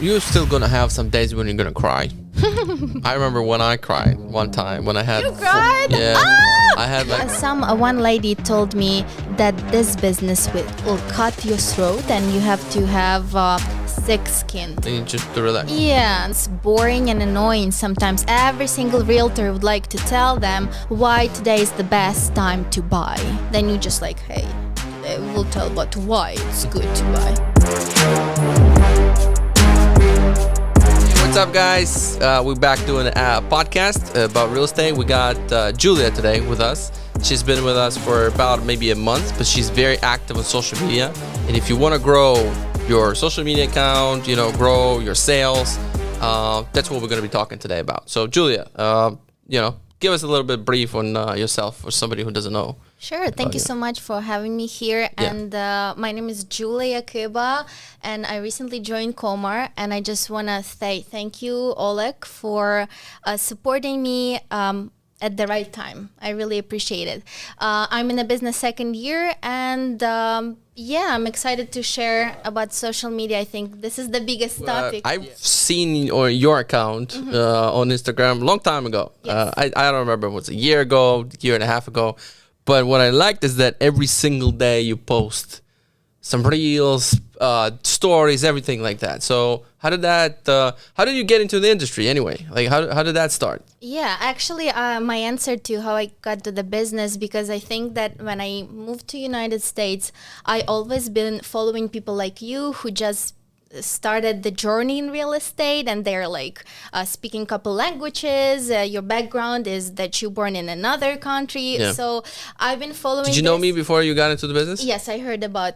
You're still gonna have some days when you're gonna cry. I remember when I cried one time when I had. You cried? Yeah. Ah! I had like. One lady told me that this business will cut your throat and you have to have thick skin. You just to relax. Yeah, it's boring and annoying sometimes. Every single realtor would like to tell them why today is the best time to buy. Then you just like, hey, today we'll tell about why it's good to buy. What's up, guys? We're back doing a podcast about real estate. We got Julia today with us. She's been with us for about maybe a month, but she's very active on social media. And if you want to grow your social media account, grow your sales, that's what we're going to be talking today about. So, Julia, give us a little bit brief on yourself for somebody who doesn't know. Sure. Thank you so much for having me here. Yeah. And my name is Julia Kyba, and I recently joined Komar. And I just want to say thank you, Oleg, for supporting me at the right time. I really appreciate it. I'm in a business second year, and I'm excited to share about social media. I think this is the biggest topic. I've seen your account on Instagram a long time ago. Yes. I don't remember, it was a year and a half ago. But what I liked is that every single day you post some reels, stories, everything like that. So how did you get into the industry anyway? Like how did that start? Yeah, actually, my answer to how I got to the business, because I think that when I moved to United States, I always been following people like you who just started the journey in real estate, and they're like speaking couple languages. Your background is that you born in another country. Yeah. So I've been following. Did you know me before you got into the business? Yes, I heard about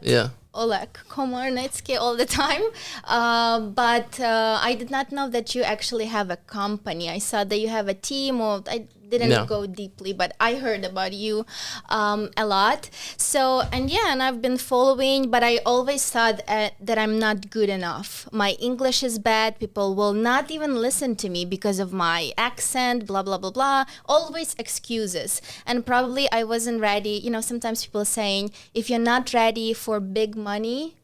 Oleg, Kmr&x all the time. But I did not know that you actually have a company. I saw that you have a team, or I didn't go deeply, but I heard about you a lot. So, and I've been following, but I always thought that I'm not good enough. My English is bad. People will not even listen to me because of my accent, blah, blah, blah, blah. Always excuses. And probably I wasn't ready. Sometimes people saying, if you're not ready for big money,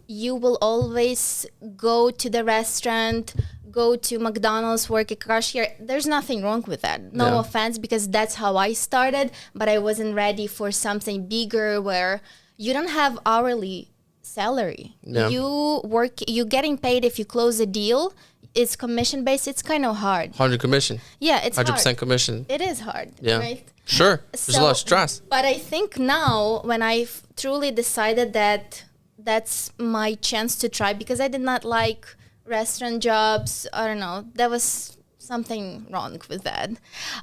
you will always go to the restaurant, go to McDonald's, work a cashier. There's nothing wrong with that. No offense, because that's how I started, but I wasn't ready for something bigger where you don't have hourly salary. Yeah. You're getting paid if you close a deal. It's commission based. It's kind of hard. 100 commission. Yeah, it's 100% hard. commission. It is hard, Yeah. right? Sure. There's a lot of stress. But I think now, when I've truly decided that that's my chance to try, because I did not like restaurant jobs. I don't know. There was something wrong with that.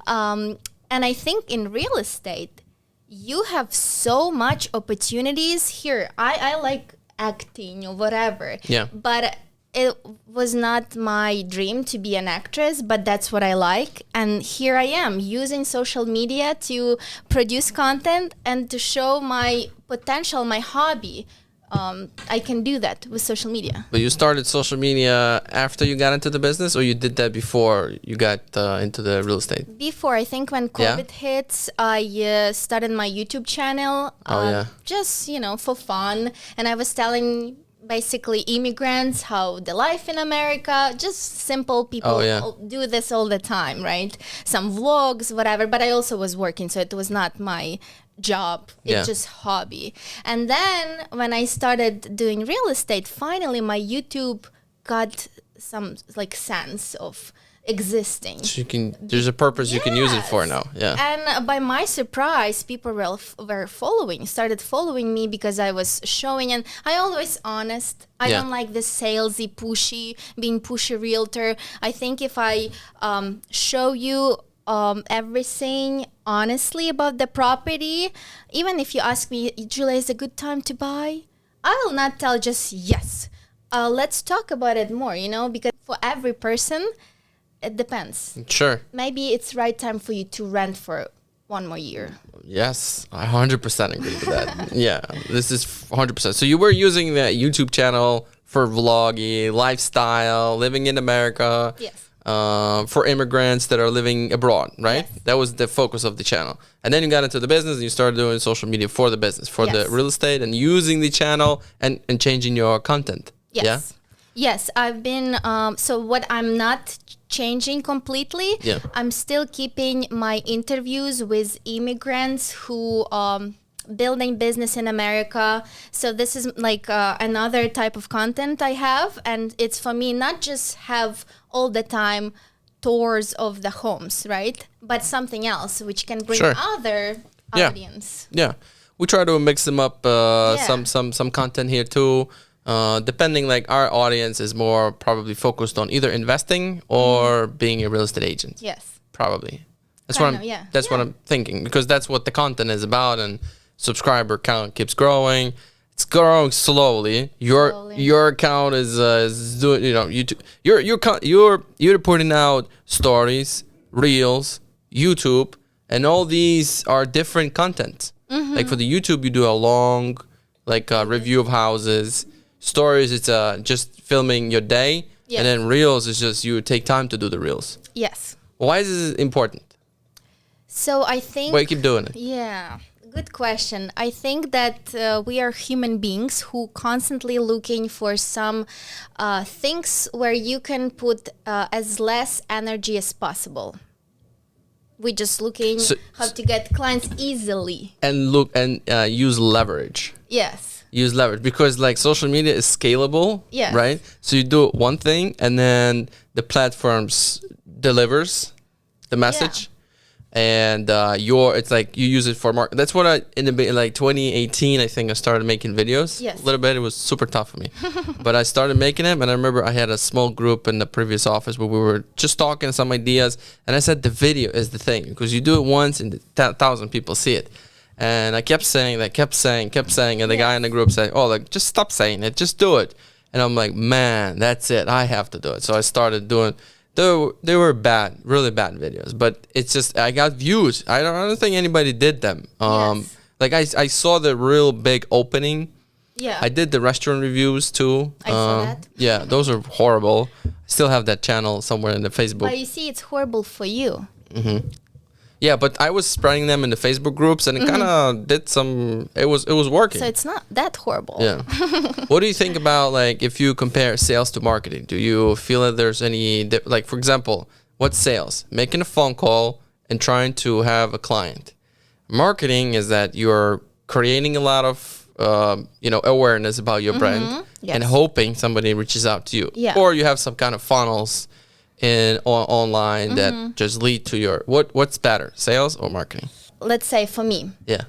And I think in real estate, you have so much opportunities here. I like acting or whatever. Yeah. But it was not my dream to be an actress, but that's what I like. And here I am using social media to produce content and to show my potential, my hobby. I can do that with social media. But you started social media after you got into the business, or you did that before you got into the real estate? Before, I think when COVID hits, I started my YouTube channel. Just, for fun. And I was telling basically immigrants how the life in America, just simple people do this all the time, right? Some vlogs, whatever. But I also was working, so it was not my job. It's just hobby. And then when I started doing real estate, finally my YouTube got some sense of existing. So there's a purpose you can use it for now. Yeah. And by my surprise, people were started following me because I was showing, and I always honest. I don't like this salesy, being pushy realtor. I think if I show you everything honestly about the property, even if you ask me, Julia, is a good time to buy? I will not tell just yes. Let's talk about it more, because for every person, it depends. Sure. Maybe it's right time for you to rent for one more year. Yes, I 100% agree with that. Yeah, this is 100%. So you were using that YouTube channel for vlogging, lifestyle, living in America. Yes. For immigrants that are living abroad, right? Yes. That was the focus of the channel. And then you got into the business and you started doing social media for the business, for the real estate, and using the channel and changing your content. Yes. Yeah? Yes, I've been. So what I'm not changing completely. Yeah. I'm still keeping my interviews with immigrants who building business in America. So this is like another type of content I have, and it's for me not just have all the time tours of the homes, right? But something else which can bring Sure. other Yeah. audience. Yeah, we try to mix them up. Some content here too. Depending, like our audience is more probably focused on either investing or being a real estate agent. Yes. Probably. That's Kinda, what I'm. yeah. That's what Yeah. I'm thinking, because that's what the content is about, and subscriber count keeps growing. It's growing slowly. Your account is doing. You know, YouTube. You're putting out stories, reels, YouTube, and all these are different content. Like for the YouTube, you do a long, like review of houses. Stories, it's just filming your day, Yes. and then reels is just you take time to do the reels. Yes. Why is this important? So I think. Why you keep doing it? Yeah, good question. I think that we are human beings who constantly looking for some things where you can put as less energy as possible. We're just looking how to get clients easily. And look and use leverage. Yes. Use leverage, because like social media is scalable. Yes. Right. So you do one thing, and then the platforms delivers the message. And it's like you use it for market. That's what in 2018, I think I started making videos. Yes. A little bit. It was super tough for me, but I started making them. And I remember I had a small group in the previous office where we were just talking some ideas. And I said the video is the thing, because you do it once and 1,000 people see it. And I kept saying that, kept saying, and the guy in the group said, "Oh, like just stop saying it, just do it." And I'm like, man, that's it. I have to do it. So I started doing. They were bad, really bad videos, but it's just I got views. I don't think anybody did them. Yes. Like I saw the real big opening. Yeah. I did the restaurant reviews too. I saw that. Yeah, those are horrible. I still have that channel somewhere in the Facebook. But you see, it's horrible for you. Yeah, but I was spreading them in the Facebook groups, and it kind of did some. It was working. So it's not that horrible. Yeah. What do you think about, like, if you compare sales to marketing? Do you feel that there's any, like, for example, what's sales? Making a phone call and trying to have a client. Marketing is that you're creating a lot of, awareness about your brand and hoping somebody reaches out to you. Yeah. Or you have some kind of funnels online that just lead to your, what's better, sales or marketing? Let's say for me. Yeah.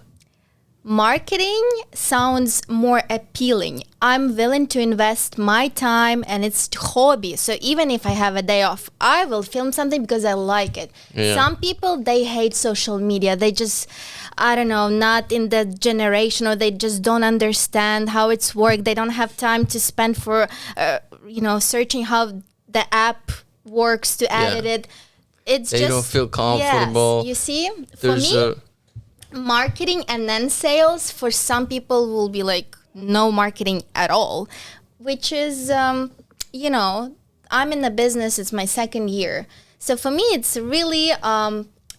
Marketing sounds more appealing. I'm willing to invest my time, and it's hobby. So even if I have a day off, I will film something because I like it. Yeah. Some people, they hate social media. They just, I don't know, not in the generation, or they just don't understand how it's worked. They don't have time to spend for, searching how the app works to edit it. It's they just, don't feel comfortable. Yes, you see, for me, marketing and then sales, for some people will be like no marketing at all, which is I'm in the business, it's my second year, so for me it's really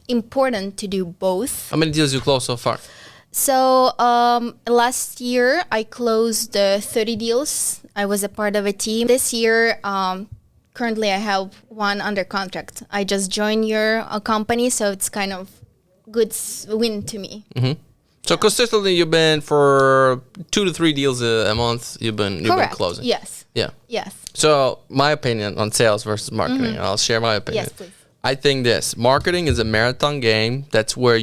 important to do both. How many deals you closed so far? So last year I closed 30 deals. I was a part of a team. This year currently I have one under contract. I just joined your company, so it's kind of good win to me. So consistently, you've been for 2 to 3 deals a month. You've been closing. Yes. Yeah. Yes. So my opinion on sales versus marketing, and I'll share my opinion. Yes, please. I think marketing is a marathon game. That's where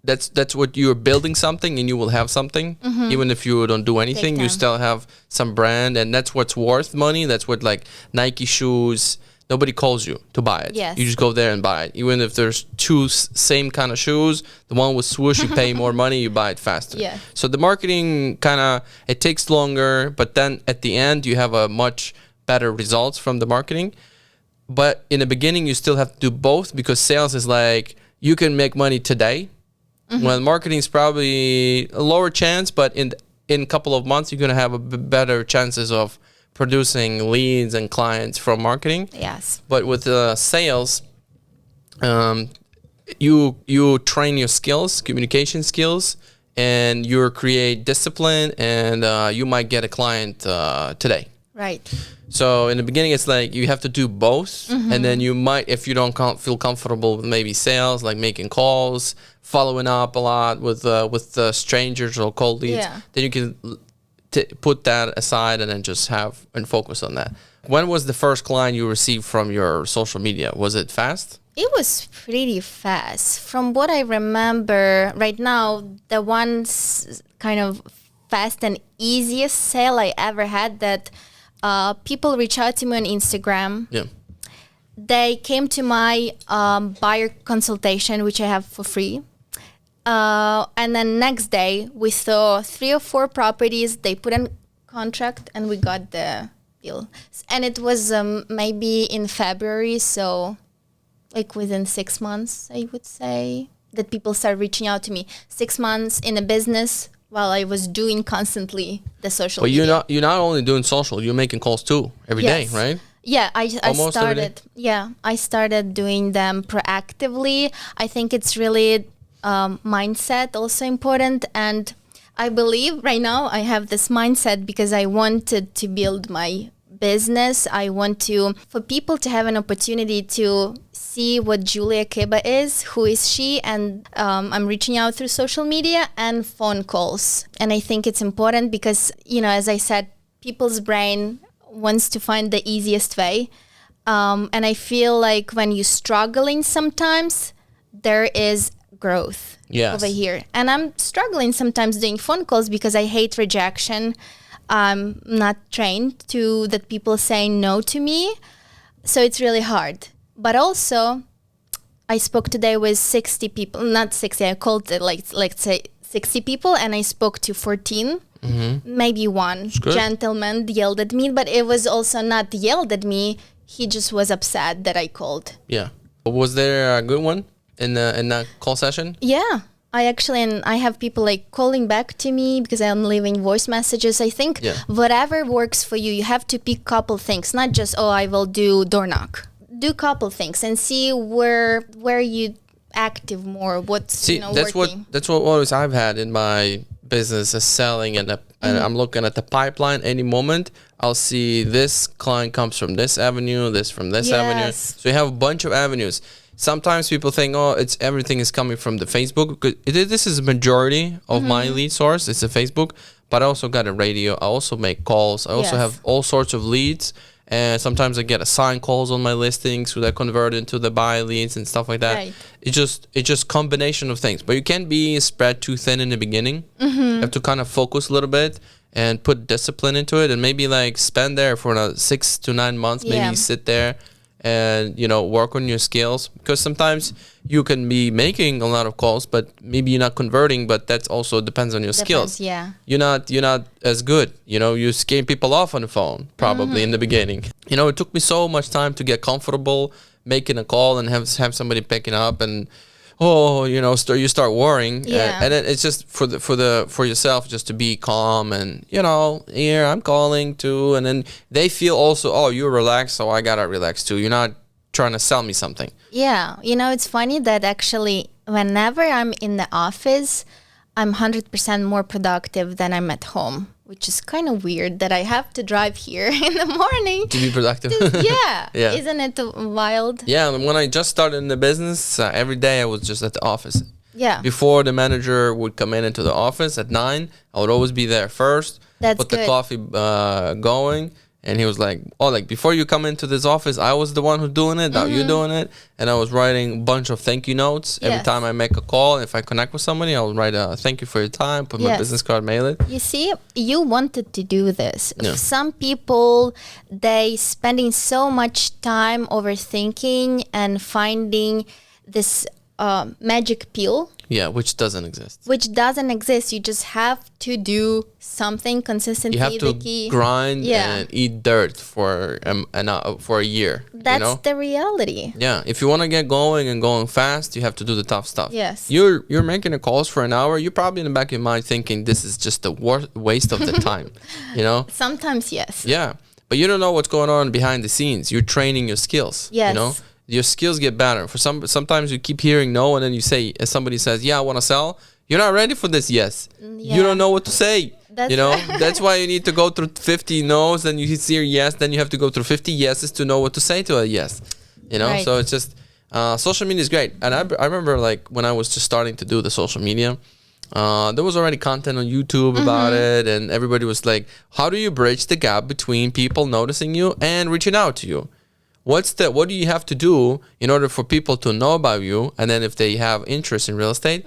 that's what you're building something, and you will have something. Even if you don't do anything, you still have some brand, and that's what's worth money. That's what, like Nike shoes. Nobody calls you to buy it. Yes. You just go there and buy it. Even if there's two same kind of shoes, the one with swoosh, you pay more money, you buy it faster. Yeah. So the marketing it takes longer, but then at the end, you have a much better results from the marketing. But in the beginning, you still have to do both, because sales is like, you can make money today. When marketing is probably a lower chance, but in a couple of months, you're going to have a better chances of producing leads and clients from marketing. Yes. But with sales, you train your skills, communication skills, and you create discipline, and you might get a client today. Right. So in the beginning, it's like you have to do both, and then you might, if you don't feel comfortable with maybe sales, like making calls, following up a lot with strangers or cold leads, then you can put that aside and then just have and focus on that. When was the first client you received from your social media? Was it fast? It was pretty fast. From what I remember right now, the one's kind of fast and easiest sale I ever had that people reach out to me on Instagram. Yeah. They came to my buyer consultation, which I have for free. And then next day, we saw 3 or 4 properties. They put in contract and we got the deal. And it was maybe in February, so like within 6 months, I would say, that people started reaching out to me. 6 months in a business while I was doing constantly the social media. But you're not only doing social, you're making calls too every day, right? Yeah, I started. Yeah, I started doing them proactively. I think it's really mindset also important, and I believe right now I have this mindset because I wanted to build my business. I want for people to have an opportunity to see what Julia Kyba is, who is she, and I'm reaching out through social media and phone calls. And I think it's important because, as I said, people's brain wants to find the easiest way. And I feel like when you're struggling sometimes, there is growth over here. And I'm struggling sometimes doing phone calls because I hate rejection. I'm not trained to that people say no to me. So it's really hard. But also, I spoke today with 60 people, not 60, I called it like say 60 people, and I spoke to 14. Maybe one gentleman yelled at me, but it was also not yelled at me. He just was upset that I called. Yeah. Was there a good one in that call session? Yeah. I have people like calling back to me because I'm leaving voice messages. I think whatever works for you, you have to pick couple things, not just, I will do door knock. Do couple things and see where you active more. What's working. That's what always I've had in my business is selling, and I'm looking at the pipeline. Any moment I'll see this client comes from this avenue, this from this avenue. So you have a bunch of avenues. Sometimes people think, everything is coming from the Facebook. This is a majority of my lead source. It's a Facebook, but I also got a radio. I also make calls. I also have all sorts of leads. And sometimes I get assigned calls on my listings, so that convert into the buy leads and stuff like that. Right. It's just combination of things. But you can't be spread too thin in the beginning. You have to kind of focus a little bit and put discipline into it, and maybe like spend there for another 6 to 9 months. Maybe sit there and work on your skills, because sometimes you can be making a lot of calls but maybe you're not converting, but that also depends on your skills. You're not as good, you scare people off on the phone probably in the beginning. It took me so much time to get comfortable making a call and have somebody picking up, and you start worrying. And then it's just for yourself just to be calm and here I'm calling too, and then they feel also, you're relaxed, so I gotta relax too. You're not trying to sell me something. It's funny that actually whenever I'm in the office, I'm 100% more productive than I'm at home, which is kind of weird that I have to drive here in the morning to be productive. Yeah. Isn't it wild? Yeah, when I just started in the business, every day I was just at the office. Yeah. Before the manager would come into the office at 9, I would always be there first. Put the coffee going. And he was like, before you come into this office, I was the one who's doing it. Now you're doing it. And I was writing a bunch of thank you notes. Every time I make a call, if I connect with somebody, I'll write a thank you for your time, put my business card, mail it. You see, you wanted to do this. Some people, they spending so much time overthinking and finding this magic pill. Yeah, which doesn't exist. You just have to do something consistently. You have to grind and eat dirt for a year. That's the reality. Yeah, if you want to get going and going fast, you have to do the tough stuff. Yes. You're making the calls for an hour. You're probably in the back of your mind thinking this is just a waste of the time. Sometimes yes. Yeah, but you don't know what's going on behind the scenes. You're training your skills. Yes. Your skills get better. Sometimes you keep hearing no, and then you say, as somebody says, I want to sell. You're not ready for this. Yes. You don't know what to say. That's you know, right. that's why you need to go through 50 no's, then you hear yes, then you have to go through 50 yeses to know what to say to a yes. You know, Right. so it's just social media is great. And I remember like when I was just starting to do the social media, there was already content on YouTube about it, and everybody was like, how do you bridge the gap between people noticing you and reaching out to you? What do you have to do in order for people to know about you? And then if they have interest in real estate,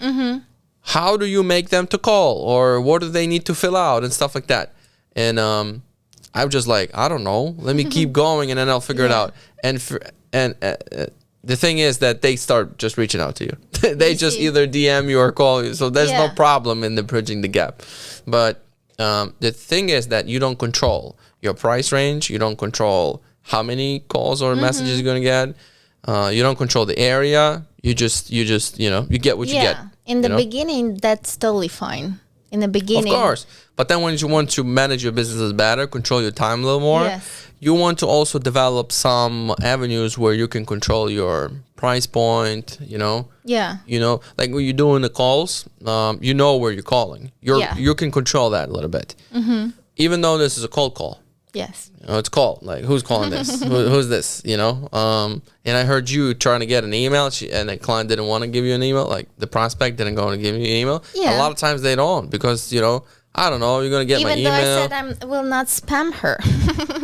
how do you make them to call, or what do they need to fill out and stuff like that? And I'm just like, I don't know. Let me keep going, and then I'll figure it out. And the thing is that they start just reaching out to you. They just either DM you or call you. So there's no problem in the bridging the gap. But the thing is that you don't control your price range. You don't control how many calls or messages you're going to get. You don't control the area. You just you get what you get. In the beginning, that's totally fine. In the beginning. Of course. But then when you want to manage your business better, control your time a little more, you want to also develop some avenues where you can control your price point, you know? Yeah. You know, like when you're doing the calls, you know where you're calling. You can control that a little bit. Even though this is a cold call. Yes. You know, it's called, like, who's calling this? Who's this, you know? And I heard you trying to get an email, and the client didn't want to give you an email, like the prospect didn't go and give you an email. Yeah. A lot of times they don't, because, you know, I don't know, you're going to get my email. Even though I said I will not spam her.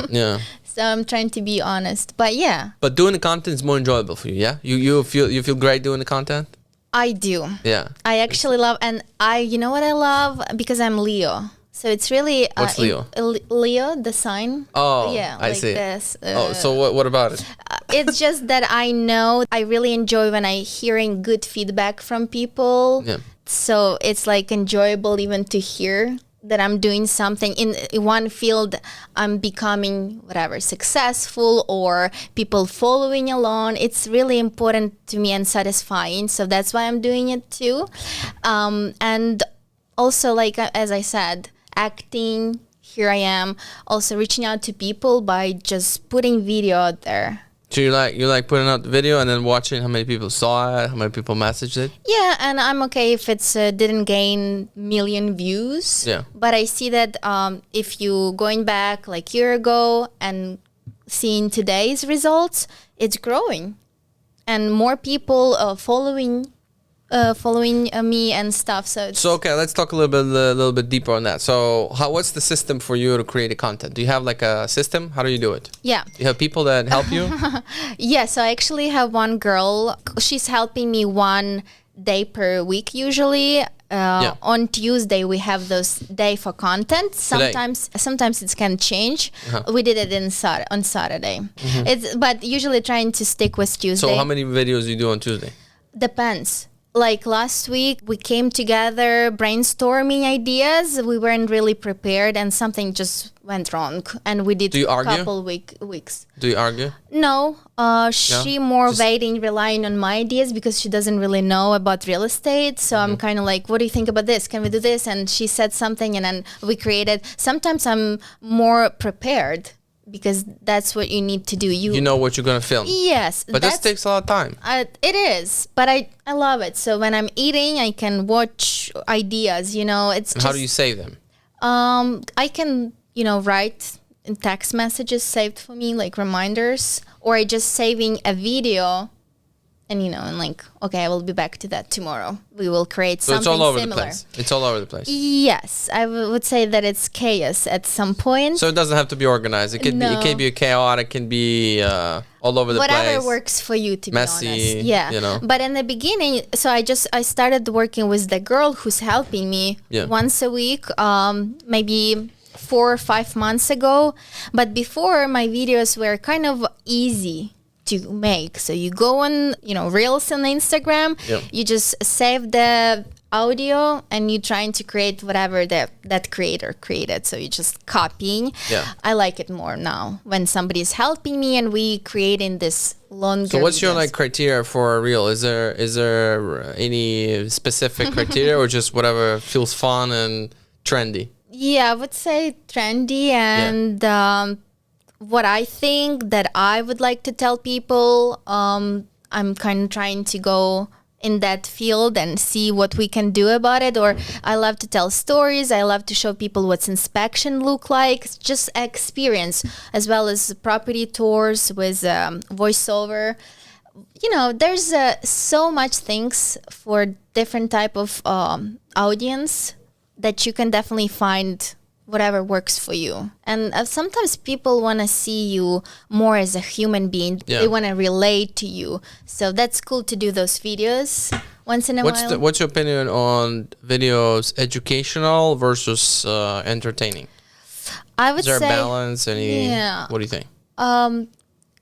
Yeah. So I'm trying to be honest, but yeah. But doing the content is more enjoyable for you, yeah? You feel great doing the content? I do. Yeah. I actually love, and you know what I love? Because I'm Leo. So it's really... What's Leo? Leo, the sign. Oh, yeah, I like see. This. So what about it? It's just that I know I really enjoy when I hearing good feedback from people. Yeah. So it's like enjoyable even to hear that I'm doing something in one field. I'm becoming whatever successful, or people following along. It's really important to me and satisfying. So that's why I'm doing it too. And also, like as I said, acting, here I am also reaching out to people by just putting video out there. So you like putting out the video and then watching how many people saw it, how many people messaged it? Yeah, and I'm okay if it's didn't gain million views. Yeah. But I see that if you going back like year ago and seeing today's results, it's growing, and more people following me and stuff. So okay, let's talk a little bit deeper on that. So what's the system for you to create a content? Do you have like a system? How do you do it? Yeah. Do you have people that help you? Yeah, so I actually have one girl. She's helping me 1 day per week usually. On Tuesday we have those day for content. Sometimes it can change. We did it on Saturday. But usually trying to stick with Tuesday. So how many videos do you do on Tuesday? Depends. Like last week, we came together brainstorming ideas. We weren't really prepared, and something just went wrong. And we did a couple weeks. Do you argue? No. She more waiting, relying on my ideas because she doesn't really know about real estate. So I'm kind of like, what do you think about this? Can we do this? And she said something, and then we created. Sometimes I'm more prepared, because that's what you need to do. You know what you're going to film. Yes. But this takes a lot of time. It is. But I love it. So when I'm eating, I can watch ideas, you know. How do you save them? I can, write in text messages saved for me, like reminders. Or I just saving a video. And, and like, okay, I will be back to that tomorrow. We will create something similar. So it's all over the place. It's all over the place. Yes, I would say that it's chaos at some point. So it doesn't have to be organized. It can be chaotic. It can be all over the place. Whatever works for you, to messy, be honest. Yeah. But in the beginning, so I started working with the girl who's helping me once a week, maybe 4 or 5 months ago. But before, my videos were kind of easy to make. So you go on, Reels on Instagram, you just save the audio and you're trying to create whatever that creator created. So you're just copying. Yeah. I like it more now when somebody's helping me and we creating this longer. So what's your criteria for a reel? Is there any specific criteria or just whatever feels fun and trendy? Yeah, I would say trendy and what I think that I would like to tell people, I'm kind of trying to go in that field and see what we can do about it. Or I love to tell stories. I love to show people what's inspection look like. It's just experience, as well as property tours with voiceover. You know, there's so much things for different type of audience that you can definitely find whatever works for you. And sometimes people want to see you more as a human being. Yeah. They want to relate to you. So that's cool to do those videos once in a while. What's your opinion on videos educational versus entertaining? I would say... Is there a balance? Yeah. What do you think?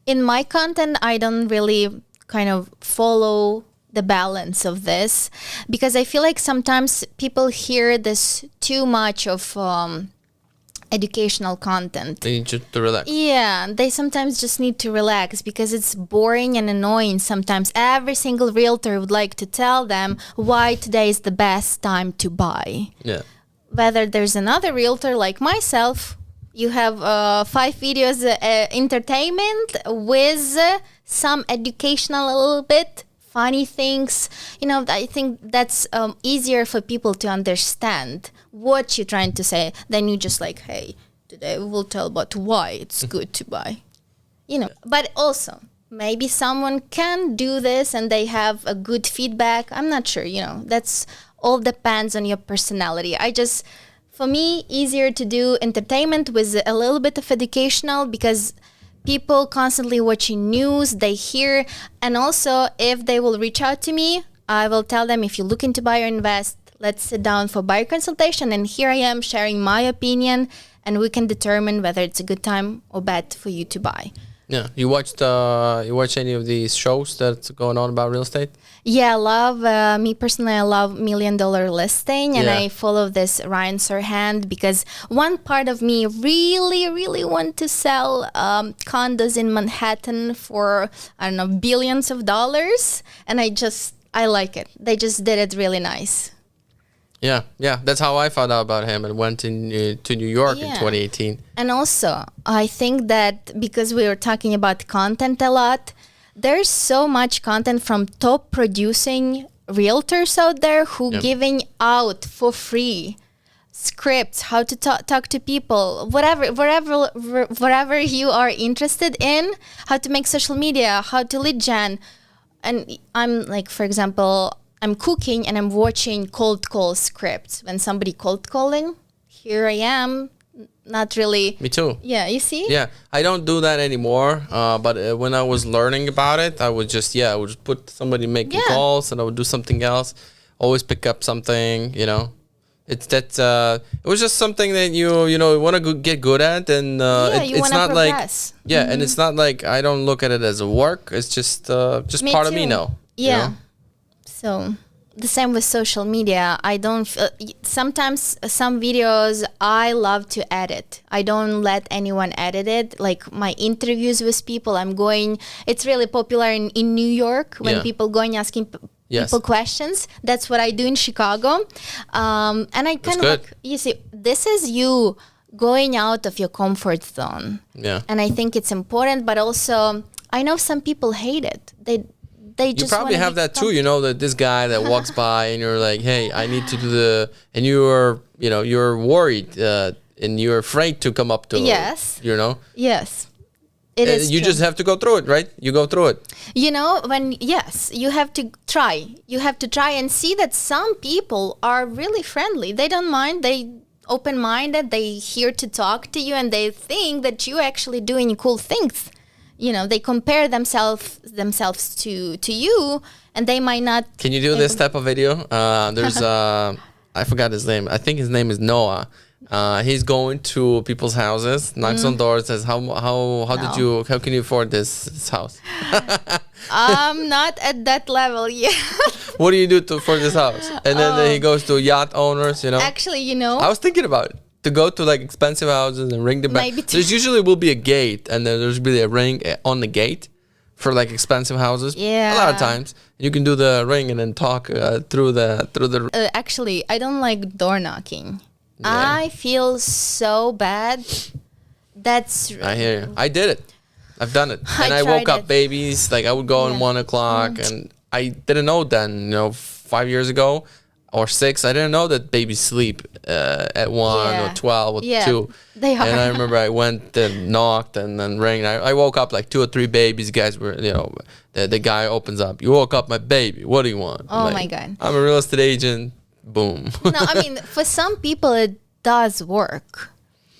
In my content, I don't really kind of follow the balance of this, because I feel like sometimes people hear this too much of educational content. They need to relax. Yeah, they sometimes just need to relax because it's boring and annoying sometimes. Every single realtor would like to tell them why today is the best time to buy. Yeah. Whether there's another realtor like myself, you have 5 videos entertainment with some educational a little bit, funny things. You know, I think that's easier for people to understand what you're trying to say than you just like, hey, today we will tell about why it's good to buy. You know, but also maybe someone can do this and they have a good feedback. I'm not sure, you know, that's all depends on your personality. For me, easier to do entertainment with a little bit of educational, because people constantly watching news, they hear, and also if they will reach out to me, I will tell them, if you're looking to buy or invest, let's sit down for buyer consultation, and here I am sharing my opinion, and we can determine whether it's a good time or bad for you to buy. Yeah, you watched any of these shows that's going on about real estate? Yeah, I love, me personally, I love $1 Million Listing, and I follow this Ryan Serhant because one part of me really, really want to sell condos in Manhattan for, I don't know, billions of dollars, and I like it. They just did it really nice. Yeah, that's how I found out about him and went to New York in 2018. And also, I think that because we were talking about content a lot, there's so much content from top producing realtors out there who giving out for free scripts, how to talk to people, whatever you are interested in, how to make social media, how to lead gen. And I'm like, for example, I'm cooking and I'm watching cold call scripts. When somebody cold calling, here I am, not really. Me too. Yeah, you see? Yeah, I don't do that anymore. But when I was learning about it, I would just put somebody making calls, and I would do something else. Always pick up something, you know. It was just something that you want to get good at, and it's not progress. Like and it's not like I don't look at it as a work. It's just part of me now. Yeah. You know? So the same with social media. I don't sometimes some videos I love to edit. I don't let anyone edit it. Like my interviews with people, it's really popular in New York when people going asking people questions. That's what I do in Chicago. And I kind of like, you see, this is you going out of your comfort zone. Yeah. And I think it's important, but also I know some people hate it. They just probably have that too, you know, that this guy that walks by and you're like, hey, I need to do and you're worried and you're afraid to come up to you know. Yes. It is you true. Just have to go through it, right? You go through it. You know, you have to try. You have to try and see that some people are really friendly. They don't mind. They open-minded. They here to talk to you, and they think that you're actually doing cool things. You know, they compare themselves to you, and they might not. Can you do this type of video? There's I forgot his name. I think his name is Noah. He's going to people's houses, knocks on doors, says how can you afford this house? I'm not at that level yet. What do you do for this house? And then he goes to yacht owners, you know. Actually, you know, I was thinking about it. To go to like expensive houses and ring the bell. There's usually will be a gate, and then there's really a ring on the gate for like expensive houses. Yeah. A lot of times you can do the ring and then talk through the. Actually, I don't like door knocking. Yeah. I feel so bad. I hear you. I did it. I've done it, and I woke up babies. Like I would go at 1 o'clock, and I didn't know then, 5 years ago or 6, I didn't know that babies sleep at 1 or 12 or 2. They are. And I remember I went and knocked and then rang. I woke up like 2 or 3 babies. Guys were, the guy opens up. You woke up my baby. What do you want? Oh my God. I'm a real estate agent. Boom. No, I mean, for some people it does work.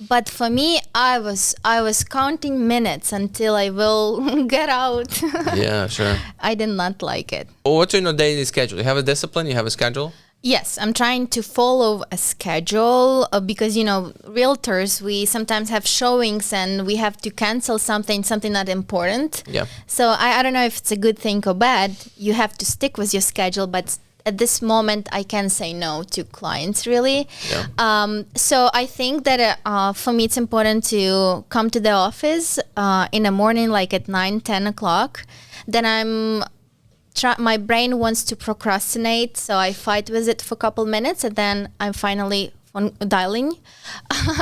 But for me, I was counting minutes until I will get out. Yeah, sure. I did not like it. Well, what's your daily schedule? You have a discipline? You have a schedule? Yes, I'm trying to follow a schedule because, realtors, we sometimes have showings and we have to cancel something not important. Yeah. So I don't know if it's a good thing or bad. You have to stick with your schedule, but at this moment, I can say no to clients, really. Yeah. So I think that for me, it's important to come to the office in the morning, like at 9, 10 o'clock. Then my brain wants to procrastinate, so I fight with it for a couple minutes, and then I'm finally dialing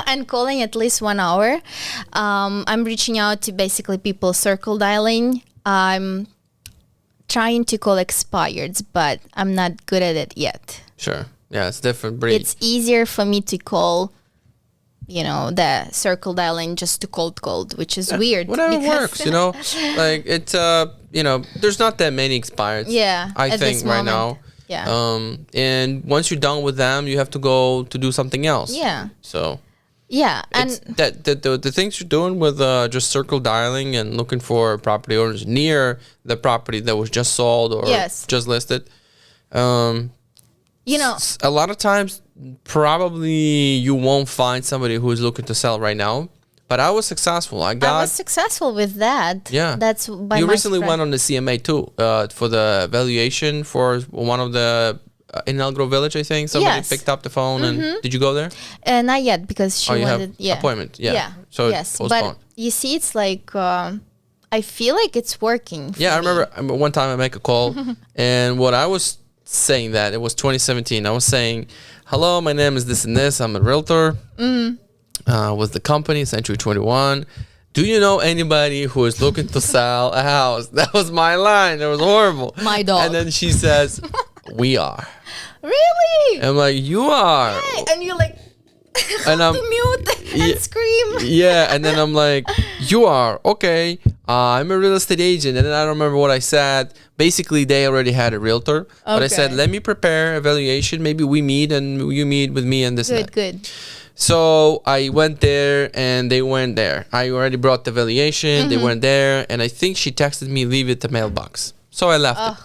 and calling at least 1 hour. I'm reaching out to basically people circle dialing. I'm trying to call expireds, but I'm not good at it yet. Sure. Yeah, it's different breed. It's easier for me to call, the circle dialing just to cold, which is weird. Whatever works, like it's, there's not that many expireds. Yeah. I think right now. Yeah. And once you're done with them, you have to go to do something else. Yeah. So. Yeah, and the things you're doing with just circle dialing and looking for property owners near the property that was just sold or just listed. A lot of times, probably you won't find somebody who is looking to sell right now. But I was successful. I was successful with that. Yeah, that's by you recently went on the CMA too for the valuation for one of the. In Elk Village, I think somebody picked up the phone and did you go there? Not yet because she wanted appointment. Yeah. So yes, but you see, it's like I feel like it's working. I remember one time I make a call, and what I was saying that it was 2017. I was saying, "Hello, my name is this and this. I'm a realtor with the company Century 21. Do you know anybody who is looking to sell a house?" That was my line. It was horrible. My dog. And then she says, "We are." Really? I'm like, "You are." Hey, and you're like, and I'm mute and scream. Yeah, and then I'm like, "You are okay. I'm a real estate agent," and then I don't remember what I said. Basically, they already had a realtor, but I said, "Let me prepare a valuation. Maybe we meet and you meet with me and this." Good. So I went there and they went there. I already brought the valuation. They went there, and I think she texted me, "Leave it the mailbox." So I left it.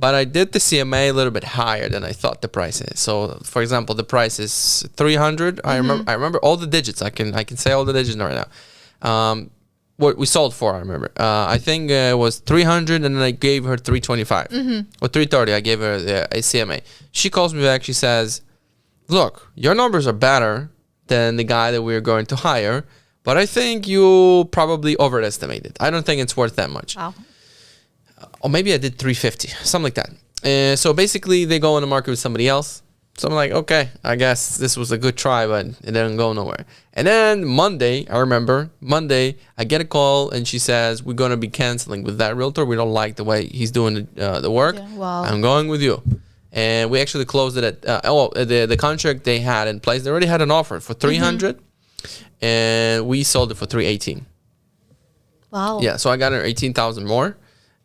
But I did the CMA a little bit higher than I thought the price is. So, for example, the price is 300. I remember all the digits. I can say all the digits right now. What we sold for, I remember. I think it was 300, and then I gave her 325 or 330. I gave her a CMA. She calls me back. She says, "Look, your numbers are better than the guy that we're going to hire, but I think you probably overestimated. I don't think it's worth that much." Wow. Or maybe I did 350, something like that. So basically, they go on the market with somebody else. So I'm like, okay, I guess this was a good try, but it didn't go nowhere. And then Monday, I get a call, and she says, "We're going to be canceling with that realtor. We don't like the way he's doing the work. Yeah, wow. I'm going with you." And we actually closed it at, the contract they had in place. They already had an offer for 300, and we sold it for 318. Wow. Yeah, so I got her 18,000 more.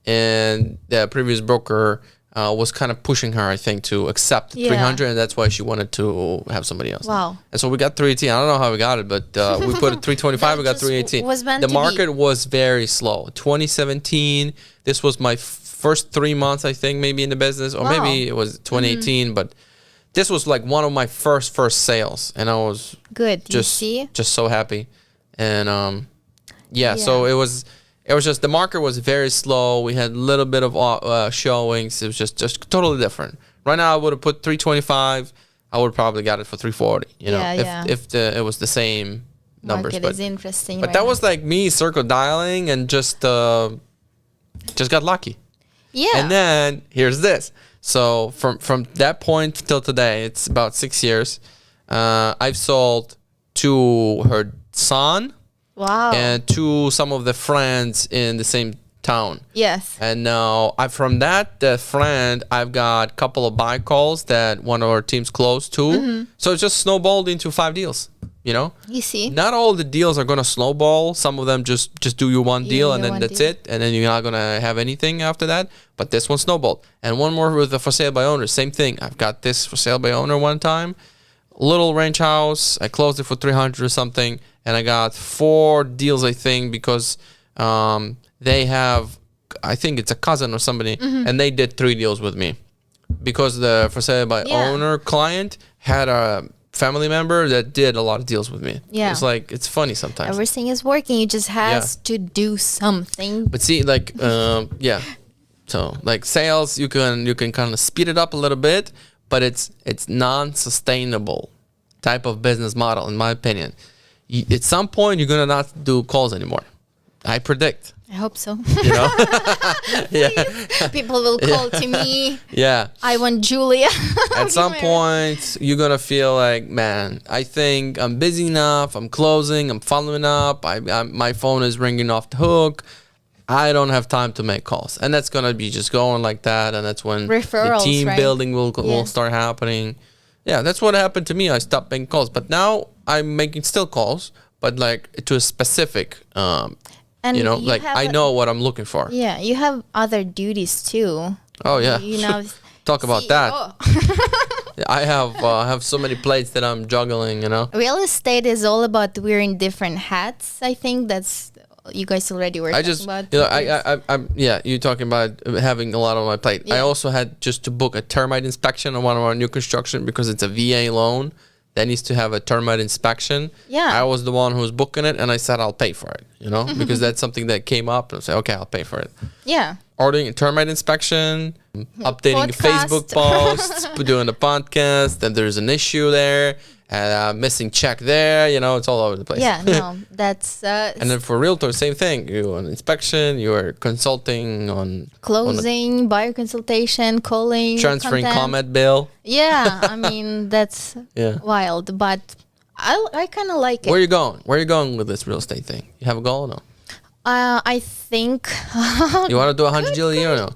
And the previous broker was kind of pushing her, I think, to accept 300, and that's why she wanted to have somebody else. Wow. And so we got 318. I don't know how we got it, but we put it 325, we got 318. The market was very slow. 2017, this was my first 3 months, I think, maybe in the business, or maybe it was 2018, but this was like one of my first sales, and I was just so happy. And so it was just, the market was very slow. We had a little bit of showings. It was just totally different. Right now, I would have put 325. I would have probably got it for 340. If it was the same numbers. Market is interesting. But that was like me circle dialing and just got lucky. Yeah. And then here's this. So from that point till today, it's about 6 years. I've sold to her son. Wow. And to some of the friends in the same town. Yes. And now from that friend, I've got a couple of buy calls that one of our teams closed too. So it just snowballed into 5 deals. You see, not all the deals are gonna snowball. Some of them just do you one deal and then that's it, and then you're not gonna have anything after that. But this one snowballed. And one more with the for sale by owner, same thing. I've got this for sale by owner one time, little ranch house. I closed it for 300 or something, and I got 4 deals, I think, because they have, I think it's a cousin or somebody, and they did 3 deals with me because the for sale by owner client had a family member that did a lot of deals with me. Yeah. It's like, it's funny sometimes. Everything is working. You just has to do something. But see, like, so like sales, you can kind of speed it up a little bit, but it's non-sustainable type of business model, in my opinion. At some point, you're going to not do calls anymore. I predict. I hope so. People will call to me. Yeah. I want Julia. At some point, you're going to feel like, man, I think I'm busy enough. I'm closing. I'm following up. My phone is ringing off the hook. I don't have time to make calls. And that's going to be just going like that. And that's when referrals, the team right? building will start happening. Yeah, that's what happened to me. I stopped making calls. But now I'm making still calls, but like to a specific and like I know what I'm looking for. Yeah, you have other duties too. Oh yeah, talk about CEO. that. I have so many plates that I'm juggling. Real estate is all about wearing different hats. I think that's you guys already were talking about. I'm you're talking about having a lot on my plate. I also had just to book a termite inspection on one of our new construction because it's a VA loan that needs to have a termite inspection. Yeah. I was the one who was booking it, and I said I'll pay for it, because that's something that came up. And I said, okay, I'll pay for it. Yeah. Ordering a termite inspection, updating Facebook posts, doing a podcast, then there's an issue there, and missing check there, it's all over the place. Yeah, no, that's... and then for realtors, same thing. You on inspection, you are consulting on... Closing, buyer consultation, calling, transferring comment bill. Yeah, I mean, that's wild, but I kind of like it. Where are you going? Where are you going with this real estate thing? You have a goal or no? I think... You want to do 100 deals a year or no?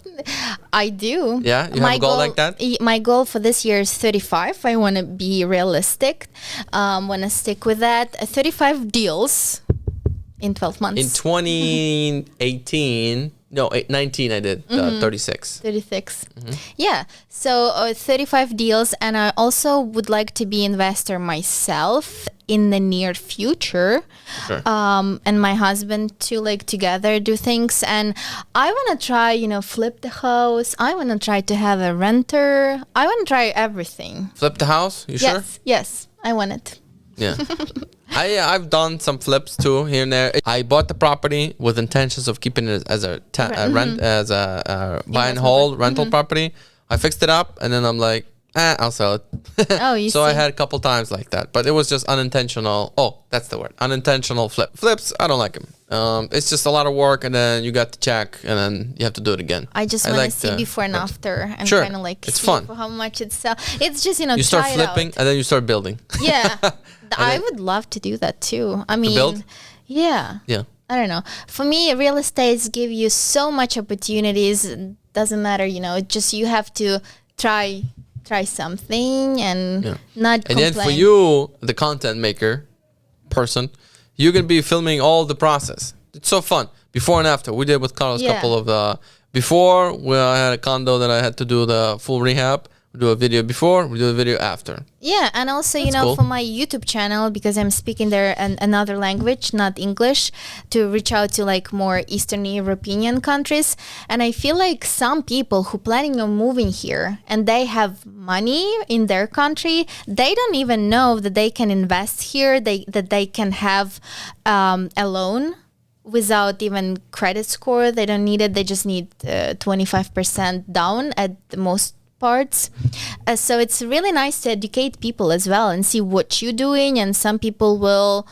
I do. Yeah? You have a goal like that? My goal for this year is 35. I want to be realistic. Want to stick with that. 35 deals in 12 months. In 2018... No, 19 I did, 36. 36. Yeah, so 35 deals, and I also would like to be investor myself in the near future. Sure. And my husband to together do things. And I want to try, flip the house. I want to try to have a renter. I want to try everything. Flip the house? You sure? Yes, I want it. Yeah. I've done some flips too here and there. I bought the property with intentions of keeping it as a rent, as a buy and hold rental property. I fixed it up, and then I'm like, I'll sell it. Oh, you so see. I had a couple times like that, but it was just unintentional. Oh, that's the word, unintentional flips. I don't like them. It's just a lot of work, and then you got the check, and then you have to do it again. I just want to see before and after, and sure. kind of it's see fun. for how much it sells. It's just you start try flipping, and then you start building. Yeah, I would love to do that too. I mean, build? Yeah. I don't know. For me, real estate give you so much opportunities. It doesn't matter, just you have to try something and not complain. And then for you, the content maker person, you're going to be filming all the process. It's so fun. Before and after. We did with Carlos a couple of before, where I had a condo that I had to do the full rehab. We do a video before, we do a video after. Yeah, and also, cool. For my YouTube channel, because I'm speaking there another language, not English, to reach out to more Eastern European countries. And I feel like some people who planning on moving here and they have money in their country, they don't even know that they can invest here, that they can have a loan without even credit score. They don't need it. They just need 25% down at the most parts. So it's really nice to educate people as well and see what you're doing, and some people would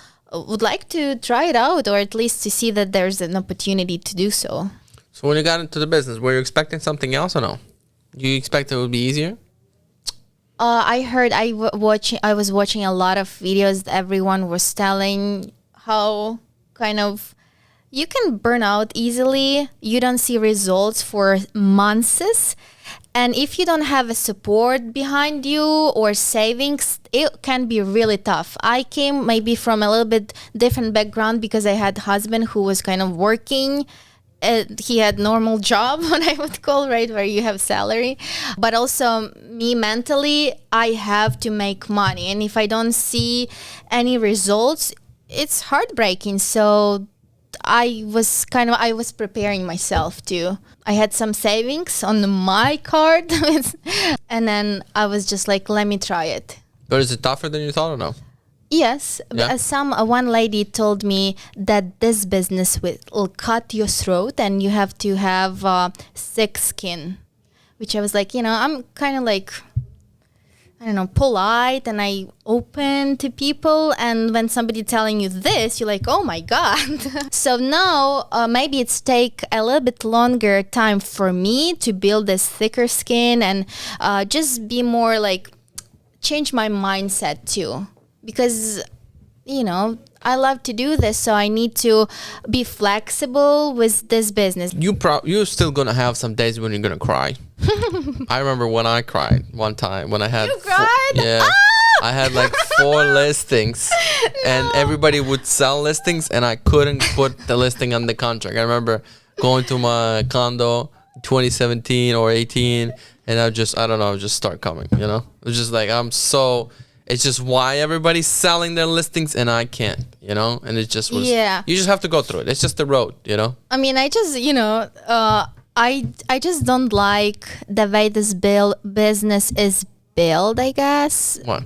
like to try it out, or at least to see that there's an opportunity to do so. So when you got into the business, were you expecting something else or no? You expect it would be easier? I heard I was watching a lot of videos. Everyone was telling how kind of you can burn out easily. You don't see results for months. And if you don't have a support behind you or savings, it can be really tough. I came maybe from a little bit different background because I had a husband who was kind of working. He had normal job, what I would call, right, where you have salary. But also me mentally, I have to make money. And if I don't see any results, it's heartbreaking. So I was preparing myself too. I had some savings on my card and then I was just like, let me try it. But is it tougher than you thought or no? Yes. Yeah? One lady told me that this business will cut your throat and you have to have thick skin, which I was like, I'm kind of like, I don't know, polite and I open to people. And when somebody telling you this, you're like, oh my God. So now maybe it's take a little bit longer time for me to build this thicker skin and just be more like change my mindset too. Because, I love to do this, so I need to be flexible with this business. You're still gonna have some days when you're gonna cry. I remember when I cried one time when I had. You cried? Yeah, I had like 4 listings, and everybody would sell listings, and I couldn't put the listing on the contract. I remember going to my condo 2017 or 18, and I just start coming. It was just like It's just why everybody's selling their listings and I can't, and it just was, you just have to go through it. It's just the road, I mean, I just, I just don't like the way this business is built, I guess. Why?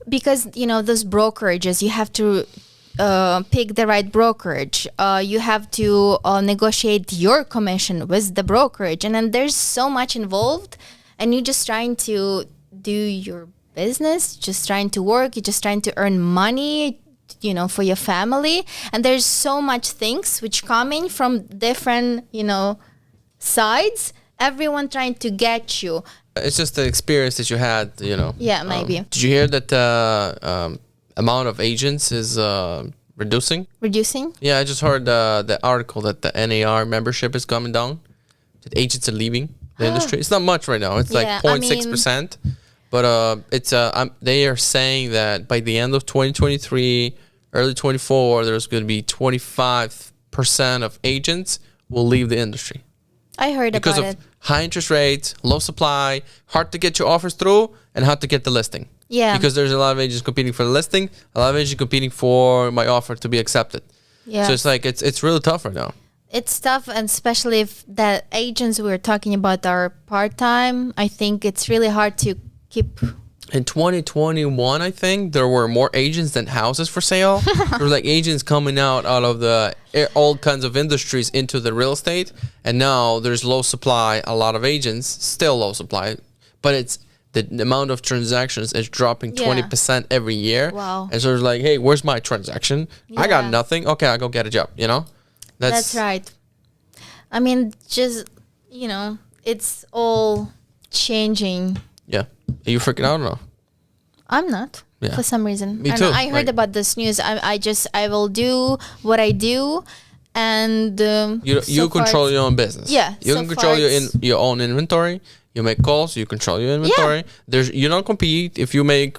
Because, those brokerages, you have to pick the right brokerage. You have to negotiate your commission with the brokerage. And then there's so much involved and you're just trying to do your business, just trying to work, you're just trying to earn money, for your family. And there's so much things which coming from different, sides, everyone trying to get you. It's just the experience that you had, Yeah, maybe. Did you hear that the amount of agents is reducing? Reducing? Yeah, I just heard the article that the NAR membership is coming down. That agents are leaving the industry. It's not much right now. It's like 0.6%. But they are saying that by the end of 2023, early 24, there's going to be 25% of agents will leave the industry. I heard because about it. Because of high interest rates, low supply, hard to get your offers through, and hard to get the listing. Yeah. Because there's a lot of agents competing for the listing, a lot of agents competing for my offer to be accepted. Yeah. So it's like it's really tough right now. It's tough, and especially if the agents we're talking about are part-time. I think it's really hard to keep. In 2021, I think there were more agents than houses for sale. There were like agents coming out of the all kinds of industries into the real estate, and now there's low supply. A lot of agents, still low supply, but it's the amount of transactions is dropping 20% every year. Wow! And so it's like, hey, where's my transaction? I got nothing. Okay, I go get a job. That's right. I mean, just it's all changing. Yeah. Are you freaking out or no? I'm not. Yeah. For some reason. Me too. I heard about this news. I will do what I do, and you control your own business. Yeah. You can control your own inventory. You make calls. You control your inventory. Yeah. You don't compete. If you make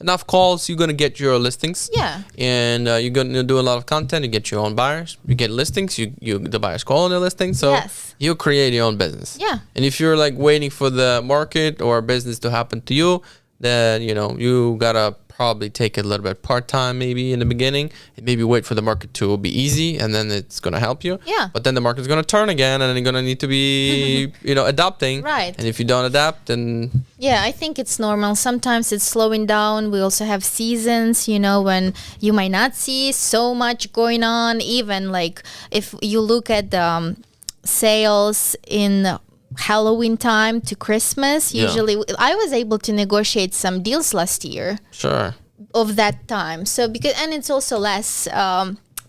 enough calls, you're gonna get your listings. Yeah. And you're gonna do a lot of content. You get your own buyers. You get listings. The buyers call on the listings. So you create your own business. Yeah. And if you're like waiting for the market or business to happen to you, then you gotta probably take it a little bit part-time maybe in the beginning, and maybe wait for the market to be easy, and then it's gonna help you. Yeah. But then the market's gonna turn again, and then you're gonna need to be adapting. Right. And if you don't adapt, then I think it's normal. Sometimes it's slowing down. We also have seasons, when you might not see so much going on. Even like if you look at the sales in Halloween time to Christmas, usually I was able to negotiate some deals last year. Sure. Of that time. So and it's also less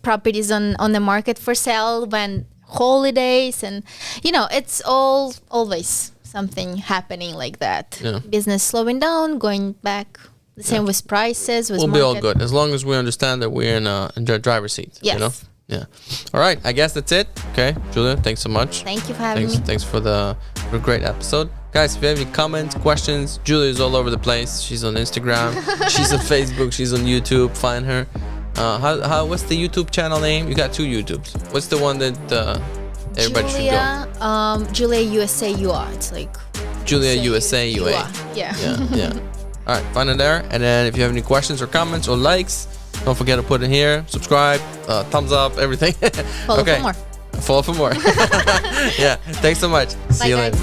properties on the market for sale when holidays, and it's always something happening like that. Yeah. Business slowing down, going back. The same with prices. We'll be all good as long as we understand that we're in the driver's seat. Yes. Yeah. All right. I guess that's it. Okay, Julia, thanks so much. Thank you for having me. Thanks for a great episode. Guys, if you have any comments, questions, Julia is all over the place. She's on Instagram. She's on Facebook. She's on YouTube. Find her. What's the YouTube channel name? You got 2 YouTubes. What's the one that everybody should go? Julia USA UA. It's like Julia USA UA. Yeah. Yeah. All right, find it there. And then if you have any questions or comments or likes, don't forget to put it here. Subscribe, thumbs up, everything. Follow for more. Follow for more. Yeah. Thanks so much. See you later.